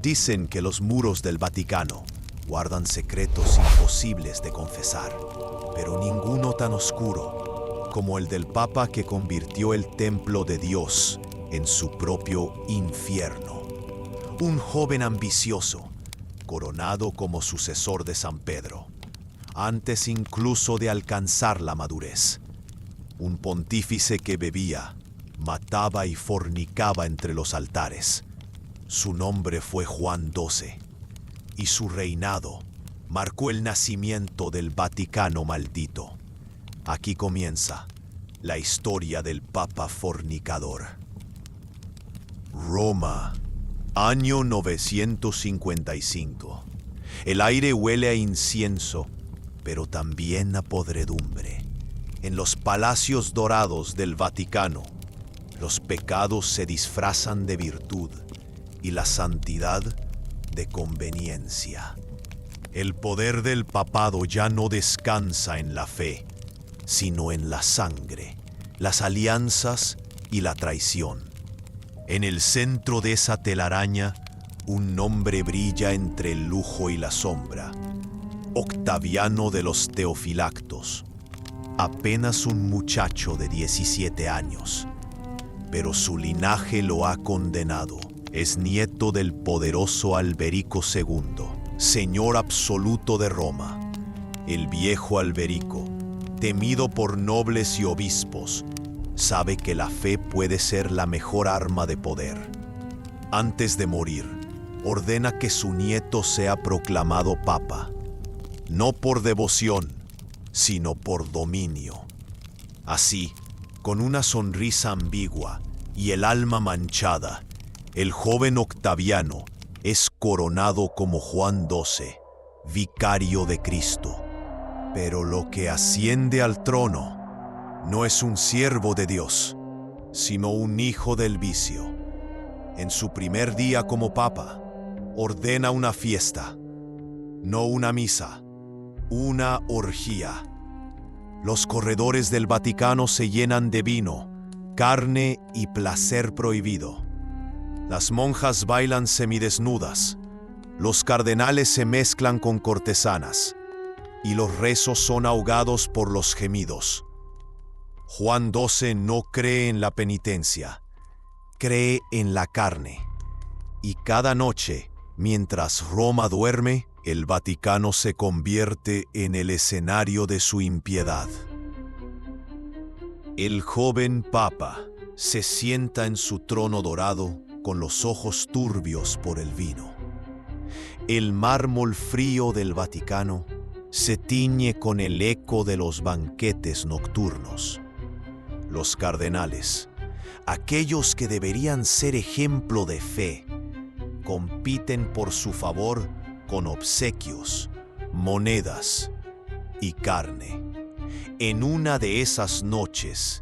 Dicen que los muros del Vaticano guardan secretos imposibles de confesar, pero ninguno tan oscuro como el del Papa que convirtió el templo de Dios en su propio infierno. Un joven ambicioso, coronado como sucesor de San Pedro, antes incluso de alcanzar la madurez. Un pontífice que bebía, mataba y fornicaba entre los altares. Su nombre fue Juan XII, y su reinado marcó el nacimiento del Vaticano maldito. Aquí comienza la historia del Papa fornicador. Roma, año 955. El aire huele a incienso, pero también a podredumbre. En los palacios dorados del Vaticano, los pecados se disfrazan de virtud y la santidad de conveniencia. El poder del papado ya no descansa en la fe, sino en la sangre, las alianzas y la traición. En el centro de esa telaraña, un nombre brilla entre el lujo y la sombra. Octaviano de los Teofilactos, apenas un muchacho de 17 años, pero su linaje lo ha condenado. Es nieto del poderoso Alberico II, señor absoluto de Roma. El viejo Alberico, temido por nobles y obispos, sabe que la fe puede ser la mejor arma de poder. Antes de morir, ordena que su nieto sea proclamado papa, no por devoción, sino por dominio. Así, con una sonrisa ambigua y el alma manchada, el joven Octaviano es coronado como Juan XII, vicario de Cristo. Pero lo que asciende al trono no es un siervo de Dios, sino un hijo del vicio. En su primer día como papa, ordena una fiesta, no una misa, una orgía. Los corredores del Vaticano se llenan de vino, carne y placer prohibido. Las monjas bailan semidesnudas, los cardenales se mezclan con cortesanas, y los rezos son ahogados por los gemidos. Juan XII no cree en la penitencia, cree en la carne. Y cada noche, mientras Roma duerme, el Vaticano se convierte en el escenario de su impiedad. El joven Papa se sienta en su trono dorado con los ojos turbios por el vino. El mármol frío del Vaticano se tiñe con el eco de los banquetes nocturnos. Los cardenales, aquellos que deberían ser ejemplo de fe, compiten por su favor con obsequios, monedas y carne. En una de esas noches,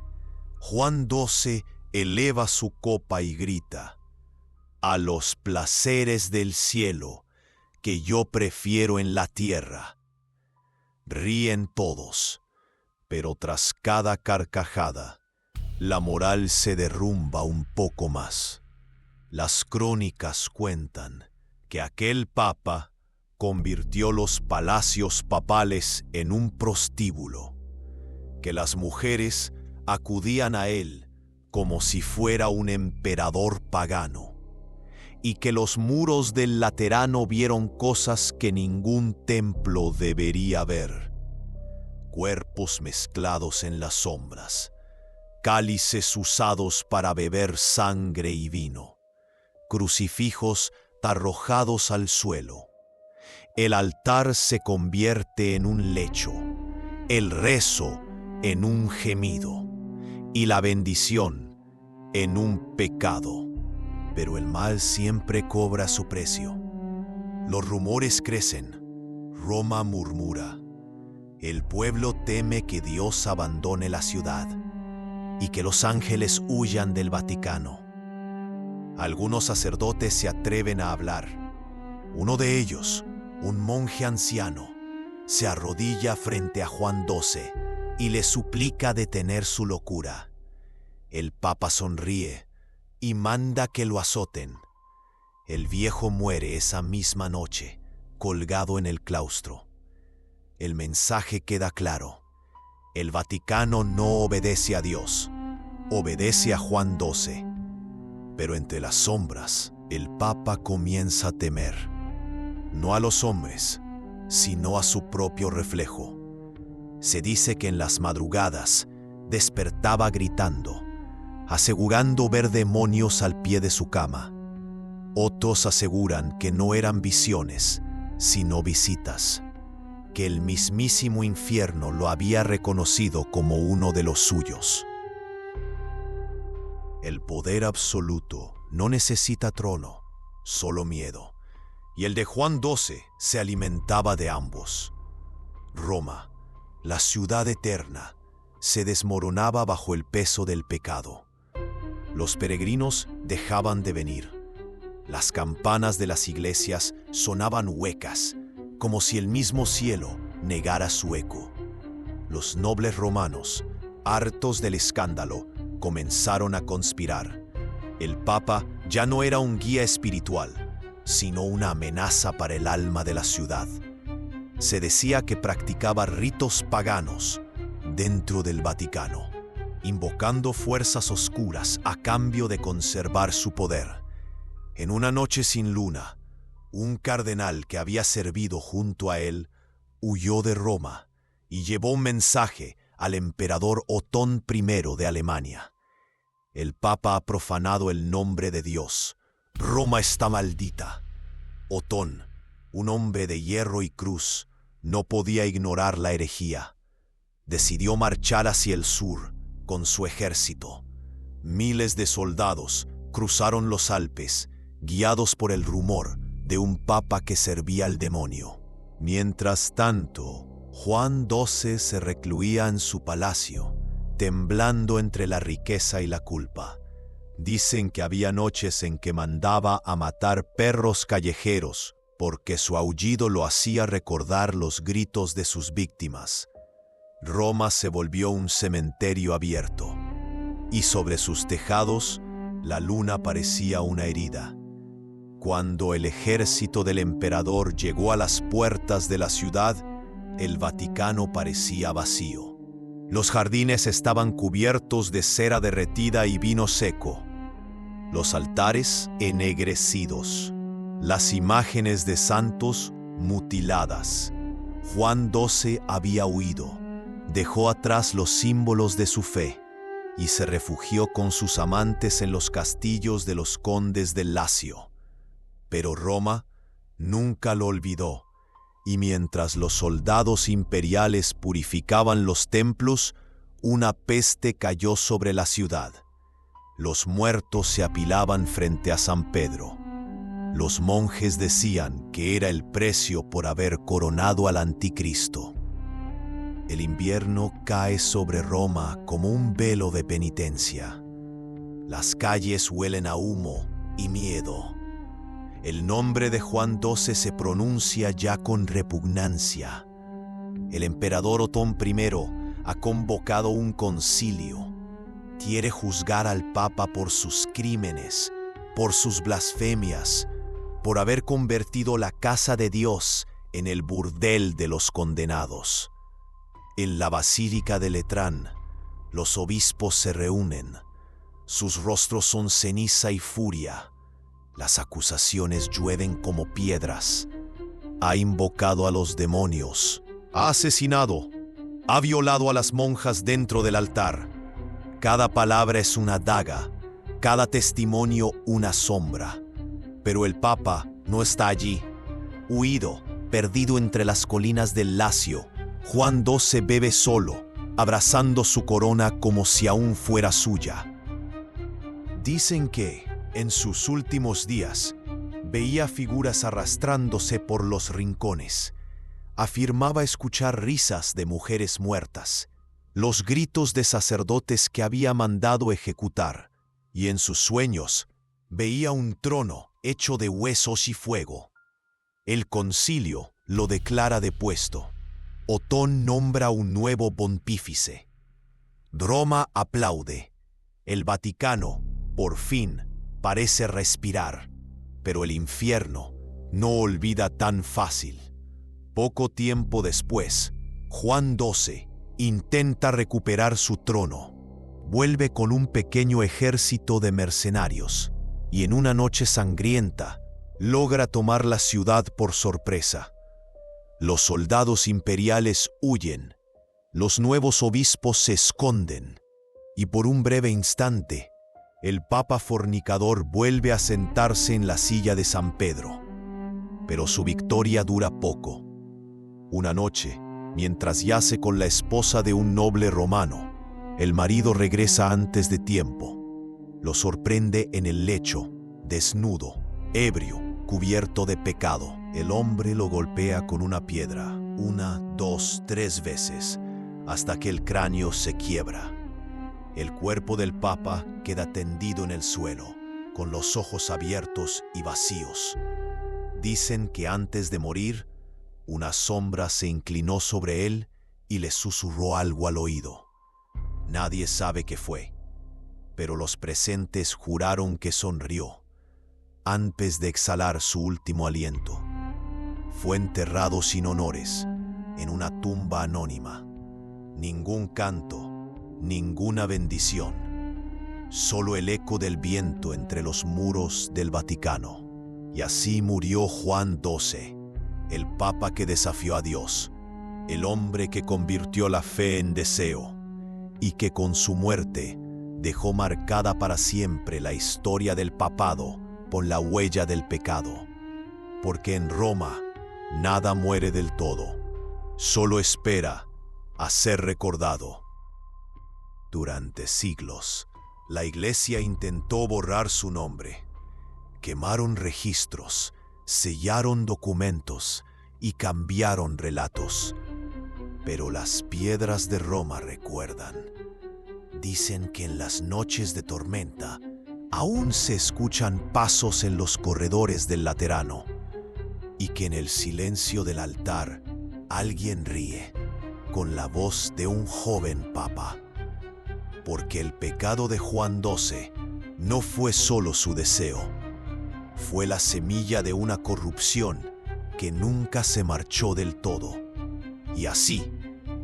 Juan XII eleva su copa y grita: «A los placeres del cielo, que yo prefiero en la tierra». Ríen todos, pero tras cada carcajada, la moral se derrumba un poco más. Las crónicas cuentan que aquel papa convirtió los palacios papales en un prostíbulo, que las mujeres acudían a él como si fuera un emperador pagano, y que los muros del Laterano vieron cosas que ningún templo debería ver. Cuerpos mezclados en las sombras, cálices usados para beber sangre y vino, crucifijos arrojados al suelo. El altar se convierte en un lecho, el rezo en un gemido y la bendición en un pecado. Pero el mal siempre cobra su precio. Los rumores crecen, Roma murmura, el pueblo teme que Dios abandone la ciudad y que los ángeles huyan del Vaticano. Algunos sacerdotes se atreven a hablar. Uno de ellos, un monje anciano, se arrodilla frente a Juan XII y le suplica detener su locura. El Papa sonríe y manda que lo azoten. El viejo muere esa misma noche, colgado en el claustro. El mensaje queda claro. El Vaticano no obedece a Dios, obedece a Juan XII. Pero entre las sombras, el Papa comienza a temer. No a los hombres, sino a su propio reflejo. Se dice que en las madrugadas despertaba gritando, asegurando ver demonios al pie de su cama. Otros aseguran que no eran visiones, sino visitas, que el mismísimo infierno lo había reconocido como uno de los suyos. El poder absoluto no necesita trono, solo miedo, y el de Juan XII se alimentaba de ambos. Roma, la ciudad eterna, se desmoronaba bajo el peso del pecado. Los peregrinos dejaban de venir. Las campanas de las iglesias sonaban huecas, como si el mismo cielo negara su eco. Los nobles romanos, hartos del escándalo, comenzaron a conspirar. El Papa ya no era un guía espiritual, sino una amenaza para el alma de la ciudad. Se decía que practicaba ritos paganos dentro del Vaticano, invocando fuerzas oscuras a cambio de conservar su poder. En una noche sin luna, un cardenal que había servido junto a él huyó de Roma y llevó un mensaje al emperador Otón I de Alemania. El Papa ha profanado el nombre de Dios. Roma está maldita. Otón, un hombre de hierro y cruz, no podía ignorar la herejía. Decidió marchar hacia el sur con su ejército. Miles de soldados cruzaron los Alpes, guiados por el rumor de un papa que servía al demonio. Mientras tanto, Juan XII se recluía en su palacio, temblando entre la riqueza y la culpa. Dicen que había noches en que mandaba a matar perros callejeros porque su aullido lo hacía recordar los gritos de sus víctimas. Roma se volvió un cementerio abierto, y sobre sus tejados la luna parecía una herida. Cuando el ejército del emperador llegó a las puertas de la ciudad, el Vaticano parecía vacío. Los jardines estaban cubiertos de cera derretida y vino seco. Los altares ennegrecidos. Las imágenes de santos mutiladas. Juan XII había huido. Dejó atrás los símbolos de su fe y se refugió con sus amantes en los castillos de los condes del Lacio. Pero Roma nunca lo olvidó, y mientras los soldados imperiales purificaban los templos, una peste cayó sobre la ciudad. Los muertos se apilaban frente a San Pedro. Los monjes decían que era el precio por haber coronado al anticristo. El invierno cae sobre Roma como un velo de penitencia. Las calles huelen a humo y miedo. El nombre de Juan XII se pronuncia ya con repugnancia. El emperador Otón I ha convocado un concilio. Quiere juzgar al Papa por sus crímenes, por sus blasfemias, por haber convertido la casa de Dios en el burdel de los condenados. En la Basílica de Letrán, los obispos se reúnen. Sus rostros son ceniza y furia. Las acusaciones llueven como piedras. Ha invocado a los demonios. Ha asesinado. Ha violado a las monjas dentro del altar. Cada palabra es una daga. Cada testimonio una sombra. Pero el Papa no está allí. Huido, perdido entre las colinas del Lacio, Juan XII bebe solo, abrazando su corona como si aún fuera suya. Dicen que, en sus últimos días, veía figuras arrastrándose por los rincones. Afirmaba escuchar risas de mujeres muertas, los gritos de sacerdotes que había mandado ejecutar, y en sus sueños veía un trono hecho de huesos y fuego. El concilio lo declara depuesto. Otón nombra un nuevo pontífice. Roma aplaude. El Vaticano, por fin, parece respirar. Pero el infierno no olvida tan fácil. Poco tiempo después, Juan XII intenta recuperar su trono. Vuelve con un pequeño ejército de mercenarios y en una noche sangrienta logra tomar la ciudad por sorpresa. Los soldados imperiales huyen, los nuevos obispos se esconden y por un breve instante el Papa fornicador vuelve a sentarse en la silla de San Pedro. Pero su victoria dura poco. Una noche, mientras yace con la esposa de un noble romano, el marido regresa antes de tiempo. Lo sorprende en el lecho, desnudo, ebrio, cubierto de pecado. El hombre lo golpea con una piedra, 1, 2, 3 veces, hasta que el cráneo se quiebra. El cuerpo del Papa queda tendido en el suelo, con los ojos abiertos y vacíos. Dicen que antes de morir, una sombra se inclinó sobre él y le susurró algo al oído. Nadie sabe qué fue, pero los presentes juraron que sonrió antes de exhalar su último aliento. Fue enterrado sin honores, en una tumba anónima. Ningún canto, ninguna bendición, solo el eco del viento entre los muros del Vaticano. Y así murió Juan XII, el Papa que desafió a Dios, el hombre que convirtió la fe en deseo y que con su muerte dejó marcada para siempre la historia del papado por la huella del pecado. Porque en Roma nada muere del todo, solo espera a ser recordado. Durante siglos, la Iglesia intentó borrar su nombre. Quemaron registros, sellaron documentos y cambiaron relatos. Pero las piedras de Roma recuerdan. Dicen que en las noches de tormenta aún se escuchan pasos en los corredores del Laterano y que en el silencio del altar alguien ríe con la voz de un joven papa. Porque el pecado de Juan XII no fue solo su deseo, fue la semilla de una corrupción que nunca se marchó del todo. Y así,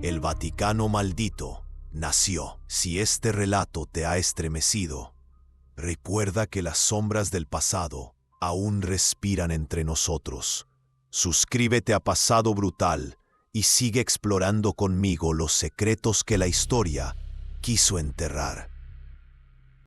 el Vaticano maldito nació. Si este relato te ha estremecido, recuerda que las sombras del pasado aún respiran entre nosotros. Suscríbete a Pasado Brutal y sigue explorando conmigo los secretos que la historia quiso enterrar.